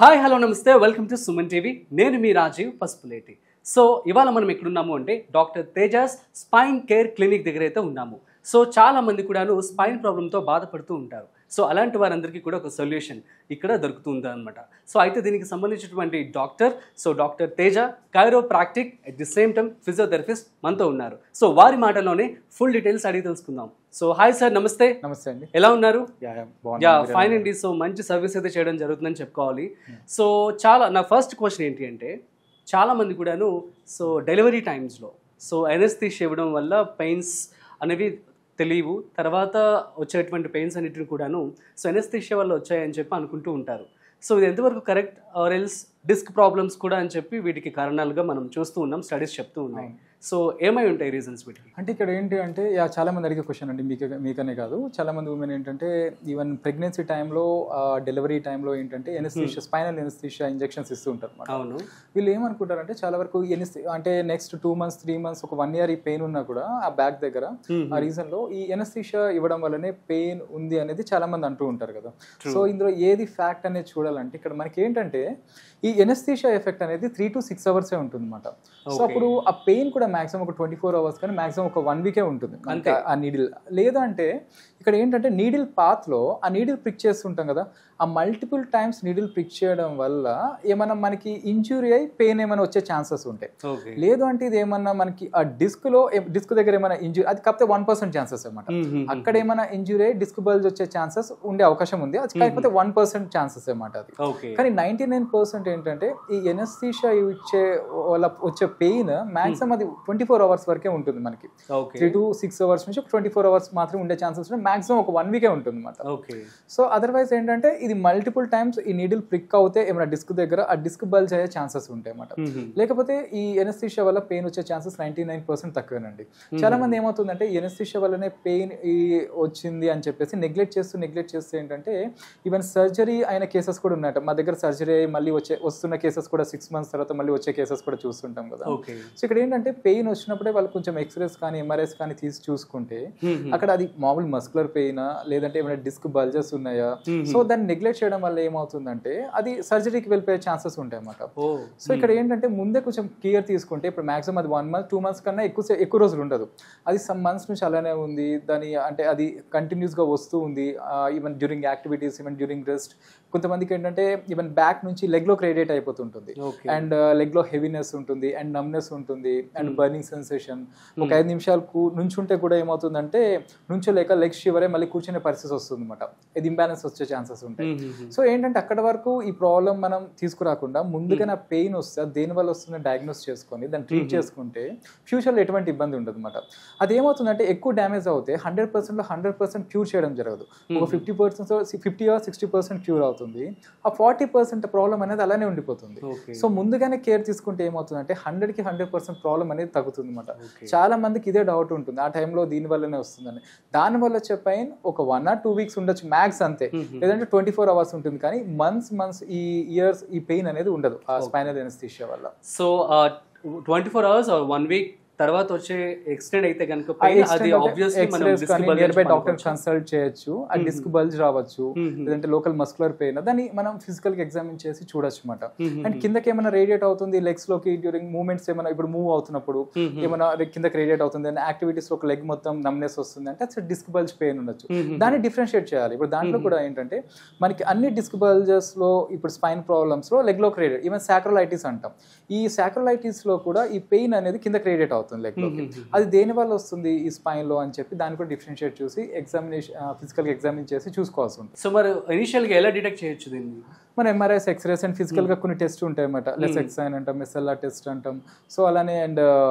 Hi hello నమస్తే welcome to Suman TV. నేను మీ Rajiv Pasupuleti. So ఇవాళ మనం ఎక్కడున్నాము అంటే doctor Tejas spine care clinic దగ్గర అయితే ఉన్నాము. సో చాలా మంది కూడాను స్పైన్ ప్రాబ్లంతో బాధపడుతూ ఉంటారు. సో అలాంటి వారందరికీ కూడా ఒక సొల్యూషన్ ఇక్కడ దొరుకుతుంది అనమాట. సో అయితే దీనికి సంబంధించినటువంటి doctor Teja chiropractic at the same time physiotherapist మనతో ఉన్నారు. సో వారి మాటలోనే ఫుల్ డీటెయిల్స్ అడిగి తెలుసుకుందాం. సో హాయ్ సార్, నమస్తే. నమస్తే అండి. ఎలా ఉన్నారు? ఫైన్ బాగున్నాను. అండి. సో మంచి సర్వీస్ అయితే చేయడం జరుగుతుందని చెప్పుకోవాలి. సో నా ఫస్ట్ క్వశ్చన్ ఏంటి అంటే, చాలా మంది కూడాను సో డెలివరీ టైమ్స్లో సో ఎనస్థీషియా ఇవ్వడం వల్ల పెయిన్స్ అనేవి తెలియవు, తర్వాత వచ్చేటువంటి పెయిన్స్ అన్నిటిని కూడాను సో ఎనస్థీషియా వల్ల వచ్చాయని చెప్పి అనుకుంటూ ఉంటారు. సో ఇది ఎంతవరకు correct or else disc problems కూడా అని చెప్పి వీటికి కారణాలుగా మనం చూస్తూ ఉన్నాం, స్టడీస్ చెప్తూ ఉన్నాయి. సో ఏమై ఉంటాయి రీజన్స్ వీటికి? అంటే ఇక్కడ ఏంటి అంటే చాలా మంది అడిగే క్వశ్చన్ అండి, మీకనే కాదు, చాలా మంది ఉమెన్ ఏంటంటే ఈవెన్ ప్రెగ్నెన్సీ టైంలో డెలివరీ టైంలో ఏంటంటే ఎనస్థీషియా స్పైనల్ ఎనస్థీషియా ఇంజెక్షన్స్ ఇస్తూ ఉంటారు అన్నమాట. అవును. వీళ్ళు ఏమనుకుంటారంటే చాలా వరకు అంటే నెక్స్ట్ 2 months 3 months ఒక 1 year ఈ పెయిన్ ఉన్నా కూడా ఆ బ్యాక్ దగ్గర ఆ రీజన్ లో ఈ ఎనస్థీషియా ఇవ్వడం వల్లనే పెయిన్ ఉంది అనేది చాలా మంది అంటూ ఉంటారు కదా. సో ఇందులో ఏది ఫ్యాక్ట్ అనేది చూడాలంటే ఇక్కడ మనకి ఏంటంటే ఈ ఎనస్థీషియా ఎఫెక్ట్ అనేది 3 to 6 hours ఉంటుంది అనమాట. సో అప్పుడు ఆ పెయిన్ కూడా మాక్సిమం ఒక 24 hours కానీ మాక్సిమం ఒక 1 week ఉంటుంది ఆ నీడిల్. లేదా అంటే ఇక్కడ ఏంటంటే నీడిల్ పాత్లో ఆ నీడిల్ ప్రిక్ చేస్తుంటాం కదా, ఆ మల్టిపుల్ టైమ్స్ నీడిల్ ప్రిక్ చేయడం వల్ల ఏమైనా మనకి ఇంజురీ అయి పెయిన్ ఏమైనా వచ్చే ఛాన్సెస్ ఉంటాయి. లేదు అంటే ఇది ఏమన్నా మనకి ఆ డిస్క్ దగ్గర ఏమైనా ఇంజురీ, అది కాకపోతే 1% ఛాన్సెస్ అనమాట. అక్కడ ఏమైనా ఇంజురీ అయి డిస్క్ బల్జ్ వచ్చే ఛాన్సెస్ ఉండే అవకాశం ఉంది, అది కాకపోతే 1% ఛాన్సెస్ అనమాట అది. కానీ 99% ఏంటంటే ఈ ఎనస్థీషియా ఇచ్చే వల్ల వచ్చే పెయిన్ మాక్సిమం అది 24 hours వరకే ఉంటుంది మనకి. 3 to 6 hours నుంచి 24 hours మాత్రం ఉండే ఛాన్సెస్ మాక్సిమం ఒక 1 week ఉంటుంది అనమాట. సో అదర్వైజ్ ఏంటంటే ఇది మల్టిపుల్ టైమ్స్ ఈ నీడిల్ ప్రిక్ అవుతే ఏమైనా డిస్క్ దగ్గర ఆ డిస్క్ బల్జ్ అయ్యే ఛాన్సెస్ ఉంటాయి అన్నమాట. లేకపోతే ఈ ఎనస్థీషియా వల్ల పెయిన్ వచ్చే ఛాన్సెస్ 99% తక్కువేనండి. చాలా మంది ఏమవుతుందంటే ఎనస్థీషియా వల్లనే పెయిన్ వచ్చింది అని చెప్పేసి నెగ్లెక్ట్ చేస్తే ఏంటంటే ఈవెన్ సర్జరీ అయిన కేసెస్ కూడా ఉన్నాయట. మా దగ్గర సర్జరీ అయ్యి మళ్ళీ వస్తున్న కేసెస్ కూడా 6 months తర్వాత మళ్ళీ వచ్చే కేసెస్ కూడా చూస్తుంటాం కదా. సో ఇక్కడ ఏంటంటే పెయిన్ వచ్చినప్పుడే వాళ్ళు కొంచెం ఎక్స్రేస్ కానీ ఎంఆర్ఐస్ కానీ తీసి చూసుకుంటే అక్కడ అది మామూలు మస్కులర్ పెయినా లేదంటే ఏమైనా డిస్క్ బల్జెస్ ఉన్నాయా, సో దాన్ని నెగ్లెక్ట్ చేయడం వల్ల ఏమవుతుందంటే అది సర్జరీకి వెళ్ళిపోయే ఛాన్సెస్ ఉంటాయి అన్నమాట. సో ఇక్కడ ఏంటంటే ముందే కొంచెం కేర్ తీసుకుంటే ఇప్పుడు మాక్సిమం అది 1 month 2 months కన్నా ఎక్కువ రోజులు ఉండదు, అది సమ్ మంత్స్ నుంచి అలానే ఉంది, దాని అంటే అది కంటిన్యూస్ గా వస్తూ ఉంది. Even during activities, even during rest, కొంతమందికి ఏంటంటే ఈవెన్ బ్యాక్ నుంచి లెగ్ లో రేడియేట్ అయిపోతుంటుంది అండ్ లెగ్ లో హెవీనెస్ ఉంటుంది అండ్ నమ్నెస్ ఉంటుంది అండ్ బర్నింగ్ సెన్సేషన్. ఒక 5 నిమిషాలు నుంచుంటే కూడా ఏమవుతుందంటే నుంచోలేక లెగ్ షివరే మళ్ళీ కూర్చునే పరిస్థితి వస్తుంది అనమాట. ఇది ఇంబ్యాలెన్స్ వచ్చే ఛాన్సెస్ ఉంటాయి. సో ఏంటంటే అక్కడ వరకు ఈ ప్రాబ్లం మనం తీసుకురాకుండా ముందుగా నా పెయిన్ వస్తే దేని వల్ల వస్తుందని డయాగ్నోస్ చేసుకొని దాన్ని ట్రీట్ చేసుకుంటే ఫ్యూచర్లో ఎటువంటి ఇబ్బంది ఉండదు అనమాట. అది ఏమవుతుందంటే ఎక్కువ డ్యామేజ్ అవుతే 100% 100% క్యూర్ చేయడం జరగదు. ఒక 50% or 60% క్యూర్ అవుతుంది, ఆ 40% ప్రాబ్లం అనేది అలానే ఉండిపోతుంది. సో ముందుగానే కేర్ తీసుకుంటే ఏమవుతుందంటే 100కి 100% ప్రాబ్లం అనేది తగ్గుతుంది అనమాట. చాలా మందికి ఇదే డౌట్ ఉంటుంది ఆ టైంలో దీని వల్లనే వస్తుందని. దాని వల్ల వచ్చే పెయిన్ ఒక 1 or 2 weeks ఉండొచ్చు మ్యాక్స్ అంతే, లేదంటే 24 hours ఉంటుంది, కానీ మంత్స్ ఈ ఇయర్స్ ఈ పెయిన్ అనేది ఉండదు ఆ స్పైనల్ ఎనస్థీషియా వల్ల. సో 24 hours or 1 week తర్వాత వచ్చే ఎక్స్టెండ్ అయితే కనుక నియర్ బై డాక్టర్ కన్సల్ట్ చేయొచ్చు. ఆ డిస్క్ బల్జ్ రావచ్చు, లేదంటే లోకల్ మస్కులర్ పెయిన్, దాన్ని మనం ఫిజికల్ గా ఎగ్జామిన్ చేసి చూడొచ్చు అనమాట. అండ్ కిందకి ఏమైనా రేడియేట్ అవుతుంది లెగ్స్ లోకి డ్యూరింగ్ మూవ్మెంట్స్, ఏమైనా ఇప్పుడు మూవ్ అవుతున్నప్పుడు ఏమైనా కిందకి రేడియేట్ అవుతుంది, యాక్టివిటీస్ లో ఒక లెగ్ మొత్తం నమ్నెస్ వస్తుంది అంటే అది డిస్క్ బల్జ్ పెయిన్ ఉండొచ్చు. దాన్ని డిఫరెన్షియేట్ చేయాలి. ఇప్పుడు దాంట్లో కూడా ఏంటంటే మనకి అన్ని డిస్క్ బల్జెస్ లో ఇప్పుడు స్పైన్ ప్రాబ్లమ్స్ లో లెగ్ లో రేడియేట్, ఈవెన్ సాక్రోలైటిస్ అంటాం, ఈ సాక్రోలైటిస్ లో కూడా ఈ పెయిన్ అనేది కిందకి రేడియేట్ అవుతుంది లెగ్ లో. అది దేని వల్ల వస్తుంది ఈ స్పైన్ లో అని చెప్పి దాన్ని కూడా డిఫరెన్షియేట్ చూసి ఫిజికల్ గా ఎగ్జామిన్ చేసి చూసుకోవాల్సి ఉంటుంది. సో మరి ఇనిషియల్ గా ఎలా డిటెక్ట్ చేయొచ్చు దీన్ని? మన ఎంఆర్ఐస్, ఎక్స్రేస్ అండ్ ఫిజికల్ గా కొన్ని టెస్ట్ ఉంటాయి అన్నమాట. లెసెక్సైన్ అంటాం, ఎస్ఎల్ఆర్ టెస్ట్ అంటాం. సో అలానే అండ్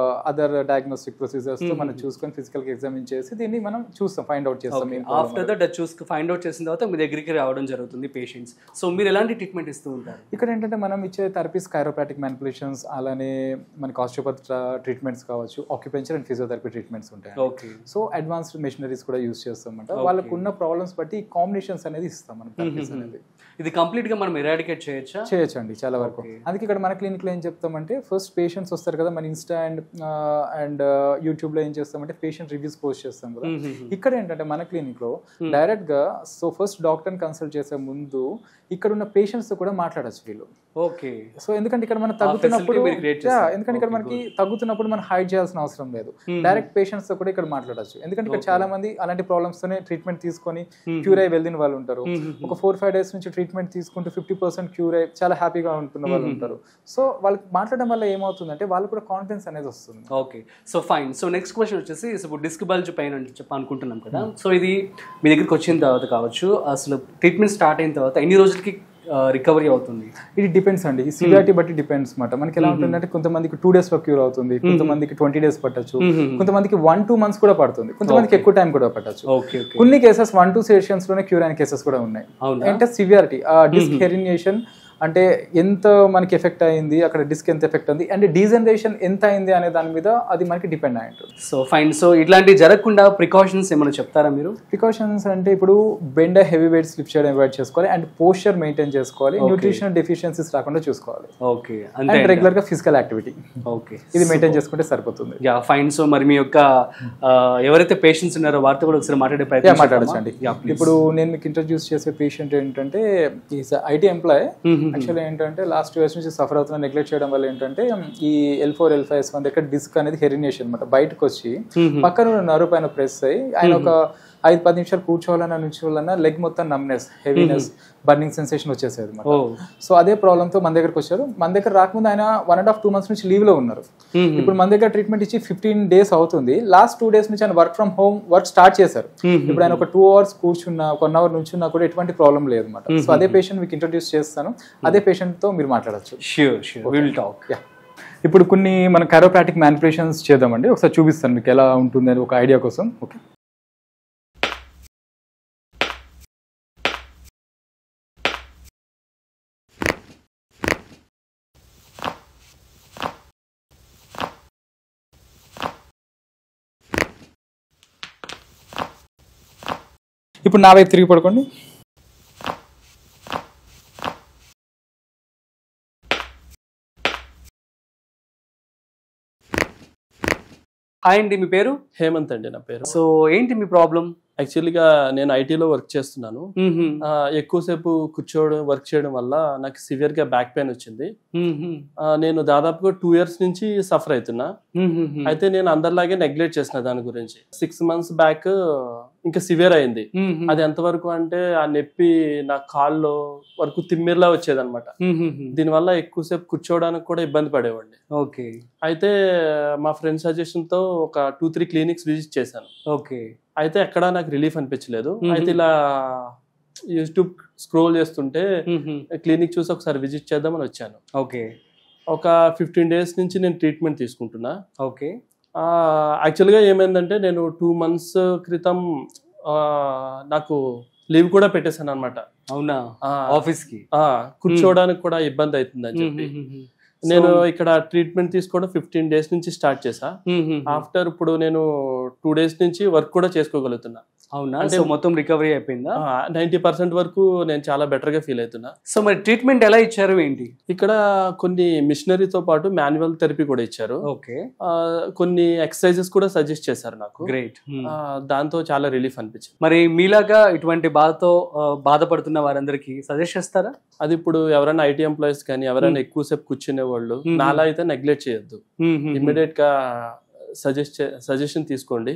అదర్ డయాగ్నోస్టిక్ ప్రొసీజర్స్ తో మనం చూసుకొని ఫిజికల్ గా ఎగ్జామిన్ చేసి దీన్ని మనం చూస్తాం, ఫైండ్ అవుట్ చేస్తాం. ఆఫ్టర్ దట్ ఫైండ్ అవుట్ చేసిన తర్వాత మీ దగ్గరికి రావడం జరుగుతుంది పేషెంట్స్. సో మీరు ఎలాంటి ట్రీట్మెంట్ ఇస్తూ ఉంటారు ఇక్కడ? ఏంటంటే మనం ఇచ్చే థెరపీస్ కైరోప్రాటిక్ మ్యానిపులేషన్స్, అలానే మనకి ఆస్టియోపతి ట్రీట్మెంట్స్ కావచ్చు, కావచ్చు, ఆక్యుపెంచర్ అండ్ ఫిజియోథెరపీ ట్రీట్మెంట్స్ ఉంటాయి. ఓకే. సో అడ్వాన్స్డ్ మెషినరీస్ కూడా యూస్ చేస్తామంట. వాళ్ళకు ఉన్న ప్రాబ్లమ్స్ బట్టి కాంబినేషన్స్ అనేది ఇస్తాం మనం థెరపీస్ అనేది. ఇది కంప్లీట్ గా మనం ఎరాడికేట్ చేయొచ్చా? చేయొచ్చండి చాలా వరకు. అందుకే ఇక్కడ మన క్లినిక్లో ఏం చెప్తామంటే, ఫస్ట్ పేషెంట్స్ వస్తారు కదా, మన ఇన్స్టా అండ్ యూట్యూబ్లో ఏం చేస్తామంటే పేషెంట్ రివ్యూస్ పోస్ట్ చేస్తాం కదా. ఇక్కడ ఏంటంటే మన క్లినిక్లో డైరెక్ట్ గా సో ఫస్ట్ డాక్టర్ని కన్సల్ట్ చేసే ముందు ఇక్కడ ఉన్న పేషెంట్స్ తో కూడా మాట్లాడచ్చు వీళ్ళు. ఓకే. సో ఎందుకంటే ఇక్కడ మనం తగ్గుతున్నప్పుడు ఎందుకంటే ఇక్కడ మనకి తగ్గుతున్నప్పుడు మనం హైడ్ చేయాల్సిన అవసరం లేదు, డైరెక్ట్ పేషెంట్స్ తో కూడా ఇక్కడ మాట్లాడచ్చు. ఎందుకంటే ఇక్కడ చాలా మంది అలాంటి ప్రాబ్లమ్స్ తోనే ట్రీట్మెంట్ తీసుకొని క్యూర్ అయ్యి వెళ్ళిన వాళ్ళు ఉంటారు. ఒక 4-5 days నుంచి ట్రీట్మెంట్ తీసుకుంటూ 50% క్యూర్ అయ్యి చాలా హ్యాపీగా ఉంటున్న వాళ్ళు ఉంటారు. సో వాళ్ళకి మాట్లాడడం వల్ల ఏమవుతుందంటే వాళ్ళు కూడా కాన్ఫిడెన్స్ అనేది వస్తుంది. Okay. So fine. So next question వచ్చేసి, ఇప్పుడు డిస్క్ బల్జ్ పైన అనుకుంటున్నాం కదా, సో ఇది మీ దగ్గరికి వచ్చిన తర్వాత కావచ్చు, అసలు ట్రీట్మెంట్ స్టార్ట్ అయిన తర్వాత ఎన్ని రోజులకి రికవరీ అవుతుంది? ఇది డిపెండ్స్ అండి, ఈ సివియారిటీ బట్టి డిపెండ్స్ అనమాట. మనకి ఎలా ఉంటుందంటే కొంతమందికి 2 days లో క్యూర్ అవుతుంది, కొంతమందికి 20 days పట్టచ్చు, కొంతమందికి 1-2 months కూడా పడుతుంది, కొంతమందికి ఎక్కువ టైం కూడా పట్టచ్చు. కొన్ని కేసెస్ 1-2 sessions లోనే క్యూర్ అయిన కేసెస్ కూడా ఉన్నాయి. అంటే సివియారిటీ డిస్క్ హెరినియేషన్ అంటే ఎంత మనకి ఎఫెక్ట్ అయింది, అక్కడ డిస్క్ ఎంత ఎఫెక్ట్ అయింది, అంటే డీజనరేషన్ ఎంత అయింది అనే దాని మీద అది మనకి డిపెండ్ అయి ఉంటుంది. So fine. సో ఇట్లాంటివి జరగకుండా ప్రికాషన్స్ ఏమైనా చెప్తారా మీరు? ప్రికాషన్స్ అంటే ఇప్పుడు బెండ్ హెవీ వెయిట్ స్లిప్ చేయడం అవాయిడ్ చేసుకోవాలి, అండ్ పోస్చర్ మెయింటైన్ చేసుకోవాలి, న్యూట్రిషనల్ డెఫిషియన్సీస్ రాకుండా చూసుకోవాలి. ఓకే. అండ్ రెగ్యులర్ గా ఫిజికల్ యాక్టివిటీ. ఓకే. ఇది మెయింటైన్ చేసుకుంటే సరిపోతుంది. Yeah fine. సో మరి మీ యొక్క ఎవరైతే పేషెంట్స్ ఉన్నారో వారితో కూడా ఒకసారి మాట్లాడచ్చండి. ఇప్పుడు నేను మీకు ఇంట్రడ్యూస్ చేసే పేషెంట్ ఏంటంటే ఐటీ ఎంప్లాయ్. యాక్చువల్లీ ఏంటంటే లాస్ట్ 2 years నుంచి సఫర్ అవుతున్న నెగ్లెక్ట్ చేయడం వల్ల ఏంటంటే ఈ L4 L5 S1 దగ్గర డిస్క్ అనేది హెరినియేషన్ అనమాట బయటకు వచ్చి పక్కన నరువు పైన ప్రెస్ అయ్యి ఆయన ఒక 5-10 నిమిషాలు కూర్చోవాలన్నా నుంచోవాలన్నా లెగ్ మొత్తం నమ్నెస్, హెవీనెస్, బర్నింగ్ సెన్సేషన్ వచ్చేసేది అనమాట. సో అదే ప్రాబ్లమ్ తో మన దగ్గరకు వచ్చారు. మన దగ్గర రాకముందు ఆయన 1.5-2 months నుంచి లీవ్ లో ఉన్నారు. ఇప్పుడు మన దగ్గర ట్రీట్మెంట్ ఇచ్చి 15 days అవుతుంది. లాస్ట్ 2 days నుంచి ఆయన work from home work start చేశారు. ఇప్పుడు ఆయన ఒక 2 hours కూర్చున్నా, 1 hour నుంచున్నా కూడా ఎటువంటి ప్రాబ్లం లేదు అనమాట. సో అదే పేషెంట్ మీకు ఇంట్రడ్యూస్ చేస్తాను, అదే పేషెంట్ తో మీరు మాట్లాడచ్చు. ఇప్పుడు కొన్ని మన కైరోప్రాక్టిక్ మ్యానిపులేషన్స్ చేద్దామండి, ఒకసారి చూపిస్తాను మీకు ఎలా ఉంటుంది అని ఒక ఐడియా కోసం. ఓకే. ఇప్పుడు నా వైపు తిరిగి పడుకోండి. హాయ్ అండి, మీ పేరు? హేమంత్ అండి నా పేరు. సో ఏంటి మీ ప్రాబ్లం? యాక్చువల్గా నేను ఐటీలో వర్క్ చేస్తున్నాను. ఎక్కువసేపు కూర్చోవడం వర్క్ చేయడం వల్ల నాకు సివియర్ గా బ్యాక్ పెయిన్ వచ్చింది. నేను దాదాపుగా 2 years నుంచి సఫర్ అవుతున్నా. అయితే నేను అందరిలాగే నెగ్లెక్ట్ చేసిన దాని గురించి. 6 months బ్యాక్ ఇంకా సివియర్ అయింది. అది ఎంతవరకు అంటే ఆ నొప్పి నా కాల్లో వరకు తిమ్మిర్లా వచ్చేది అనమాట. దీనివల్ల ఎక్కువసేపు కూర్చోవడానికి కూడా ఇబ్బంది పడేవాడిని. ఓకే. అయితే మా ఫ్రెండ్ సజెషన్ తో ఒక 2-3 clinics విజిట్ చేశాను. ఓకే. అయితే ఎక్కడ నాకు రిలీఫ్ అనిపించలేదు. అయితే ఇలా యూట్యూబ్ స్క్రోల్ చేస్తుంటే క్లినిక్ చూసి ఒకసారి విజిట్ చేద్దామని వచ్చాను. ఓకే. ఒక 15 days నుంచి నేను ట్రీట్మెంట్ తీసుకుంటున్నా. ఓకే. యాక్చువల్గా ఏమైందంటే నేను 2 months క్రితం నాకు లీవ్ కూడా పెట్టేశాను అనమాట. అవునా? ఆఫీస్ కి కూర్చోవడానికి కూడా ఇబ్బంది అవుతుంది అని చెప్పి నేను ఇక్కడ ట్రీట్మెంట్ తీసుకోవడం 15 days నుంచి స్టార్ట్ చేసా. ఆఫ్టర్ ఇప్పుడు నేను 2 days నుంచి వర్క్ కూడా చేసుకోగలుగుతున్నా. అవునా? అంటే మొత్తం రికవరీ అయిపోయిందా? 90% వరకు నేను చాలా బెటర్ గా ఫీల్ అవుతున్నా. సో మరి ట్రీట్మెంట్ ఎలా ఇచ్చారు ఏంటి? ఇక్కడ కొన్ని మిషనరీతో పాటు మాన్యువల్ థెరపీ కూడా ఇచ్చారు. ఓకే. కొన్ని ఎక్సర్సైజెస్ కూడా సజెస్ట్ చేశారు నాకు. గ్రేట్. దాంతో చాలా రిలీఫ్ అనిపించింది. మరి మీలాగా ఇటువంటి బాధతో బాధపడుతున్న వారందరికి సజెస్ట్ చేస్తారా? అది ఇప్పుడు ఎవరైనా ఐటీ ఎంప్లాయీస్ కానీ ఎవరైనా ఎక్కువసేపు కూర్చునే వాళ్ళు నాలా అయితే నెగ్లెక్ట్ చేయొద్దు. ఇమ్మీడియట్ గా సజెషన్ తీసుకోండి.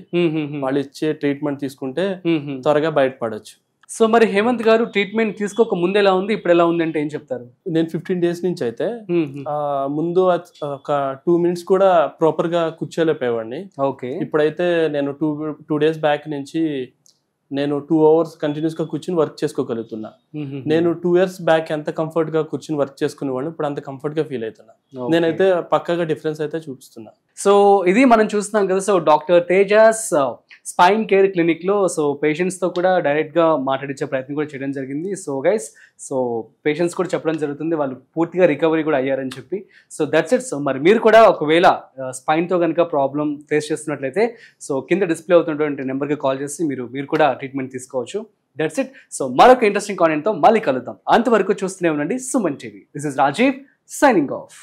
వాళ్ళు ఇచ్చే ట్రీట్మెంట్ తీసుకుంటే త్వరగా బయటపడొచ్చు. సో మరి హేమంత్ గారు ట్రీట్మెంట్ తీసుకోక ముందు ఎలా ఉంది, ఇప్పుడు ఎలా ఉంది అంటే ఏం చెప్తారు? నేను 15 days నుంచి అయితే ముందు ఒక 2 minutes కూడా ప్రాపర్ గా కూర్చోలేకపోయేవాడిని. ఓకే. ఇప్పుడైతే నేను 2 days బ్యాక్ నుంచి నేను 2 hours కంటిన్యూస్ గా కూర్చుని వర్క్ చేసుకోగలుగుతున్నా. నేను 2 years బ్యాక్ ఎంత కంఫర్ట్ గా కూర్చుని వర్క్ చేసుకునేవాడిని, ఇప్పుడు అంత కంఫర్ట్ గా ఫీల్ అవుతున్నా. నేనైతే పక్కాగా డిఫరెన్స్ అయితే చూపిస్తున్నా. సో ఇది మనం చూస్తున్నాం కదా. So doctor Tejas spine care క్లినిక్లో సో పేషెంట్స్తో కూడా డైరెక్ట్గా మాట్లాడించే ప్రయత్నం కూడా చేయడం జరిగింది. సో గైస్, సో పేషెంట్స్ కూడా చెప్పడం జరుగుతుంది వాళ్ళు పూర్తిగా రికవరీ కూడా అయ్యారని చెప్పి. So that's it. సో మరి మీరు కూడా ఒకవేళ స్పైన్తో కనుక ప్రాబ్లం ఫేస్ చేస్తున్నట్లయితే సో కింద డిస్ప్లే అవుతున్నటువంటి నెంబర్కి కాల్ చేసి మీరు కూడా ట్రీట్మెంట్ తీసుకోవచ్చు. That's it. సో మరొక ఇంట్రెస్టింగ్ కాంటెంట్తో మళ్ళీ కలుద్దాం. అంతవరకు చూస్తూనే ఉండండి Suman TV. This is Rajiv signing of.